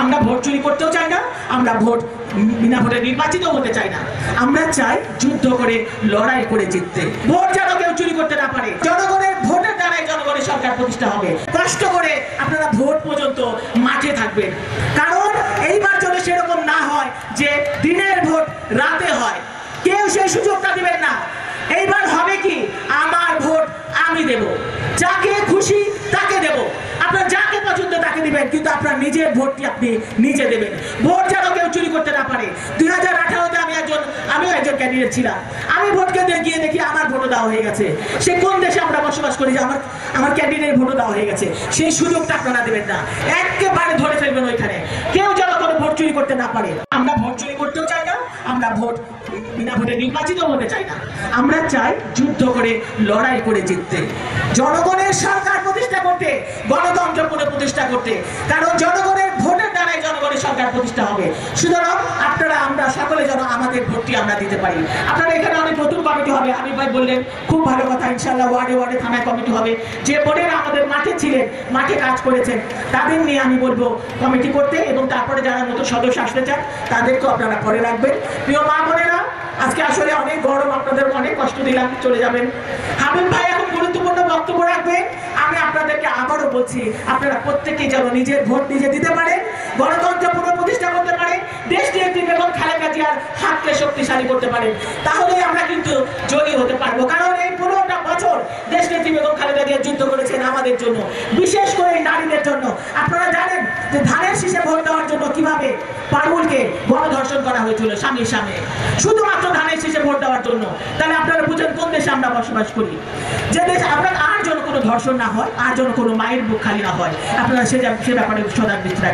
আমরা ভোট চুরি করতেও চাই না, আমরা ভোট বিনা ভোটে নির্বাচিত হতে চাই না। আমরা চাই যুদ্ধ করে লড়াই করে জিততে। ভোট যেন কেউ চুরি করতে না পারে। জনগণের ভোটের দ্বারাই জনগণের সরকার প্রতিষ্ঠা হবে। কষ্ট করে আপনারা ভোট পর্যন্ত মাঠে থাকবেন, কারণ এইবার যদি সেরকম না হয় যে দিনের ভোট রাতে হয়, কেউ সেই সুযোগটা দিবেন না। এইবার হবে কি, আমার ভোট আমি দেব, যাকে খুশি তাকে দেব। আপনার যাকে পছন্দ তাকে দিবেন, কিন্তু আপনার নিজের ভোটটি আপনি নিজে দেবেন। ভোট যেন কেউ চুরি করতে না পারে। 2018-তে আমিও একজন ক্যান্ডিডেট ছিলাম। আমি ভোট কেন্দ্রে গিয়ে দেখি আমার ভোটও দেওয়া হয়ে গেছে। সে কোন দেশে আমরা বসবাস করি যে আমার ক্যান্ডিডেটের ভোটও দেওয়া হয়ে গেছে? সেই সুযোগটা আপনারা দেবেন না, একেবারে ধরে ফেলবেন ওইখানে। কেউ যেন কোনো ভোট চুরি করতে না পারে। আমরা ভোট চুরি করতেও চাই না, আমরা ভোট বিনা ভোটে নির্বাচিত হতে চাই না। আমরা চাই যুদ্ধ করে লড়াই করে জিততে, জনগণের সরকার প্রতিষ্ঠা করতে, গণতন্ত্র প্রতিষ্ঠা করতে। কারণ জনগণের ভোটের দ্বারাই জনগণের সরকার প্রতিষ্ঠা হবে। সুতরাং আপনারা আমরা সকলে যেন আমাদের ভোটটি আমরা দিতে পারি। আপনারা এখানে অনেক নতুন কমিটি হবে, আমি ভাই বললেন, খুব ভালো কথা। ইনশাআল্লাহ ওয়ার্ডে ওয়ার্ডে থানায় কমিটি হবে। যে বোনেরা আমাদের মাঠে ছিলেন, মাঠে কাজ করেছেন, তাদের নিয়ে আমি বলবো কমিটি করতে, এবং তারপরে যারা নতুন সদস্য আসতে চান তাদেরকেও আপনারা করে রাখবেন। প্রিয় মা বোনেরা, আজকে আসলে অনেক গরম, আপনাদের অনেক কষ্ট দিলাম, চলে যাবেন। হাবিব ভাই এখন গুরুত্বপূর্ণ বক্তব্য রাখবেন। আমি আপনাদেরকে আবারও বলছি, আপনারা প্রত্যেকেই যেন নিজের ভোট নিজে দিতে পারেন, গণতন্ত্র পুনঃপ্রতিষ্ঠা করতে পারেন, দেশ নেত্রী বেগম খালেদা জিয়ার হাতকে শক্তিশালী করতে পারেন। তাহলেই আমরা কিন্তু জয়ী হতে পারবো। কারণ এই 15টা বছর দেশ নেত্রী বেগম খালেদা জিয়া যুদ্ধ করেছেন আমাদের জন্য, বিশেষ করে নারীদের জন্য। আপনারা জানেন যে ধানের শীষে ভোট দেওয়ার জন্য কিভাবে পারুলকে গণধর্ষণ করা হয়েছিল স্বামীর সামনে, শুধুমাত্র ধানের শীষে ভোট দেওয়ার জন্য। তাহলে আপনারা বুঝেন কোন দেশে আমরা বসবাস করি, যে দেশে আপনার আর যেন কোনো ধর্ষণ না হয়, আর যেন কোনো মায়ের বুক খালি না হয়। আপনারা সে ব্যাপারে সজাগ দৃষ্টি রাখবেন।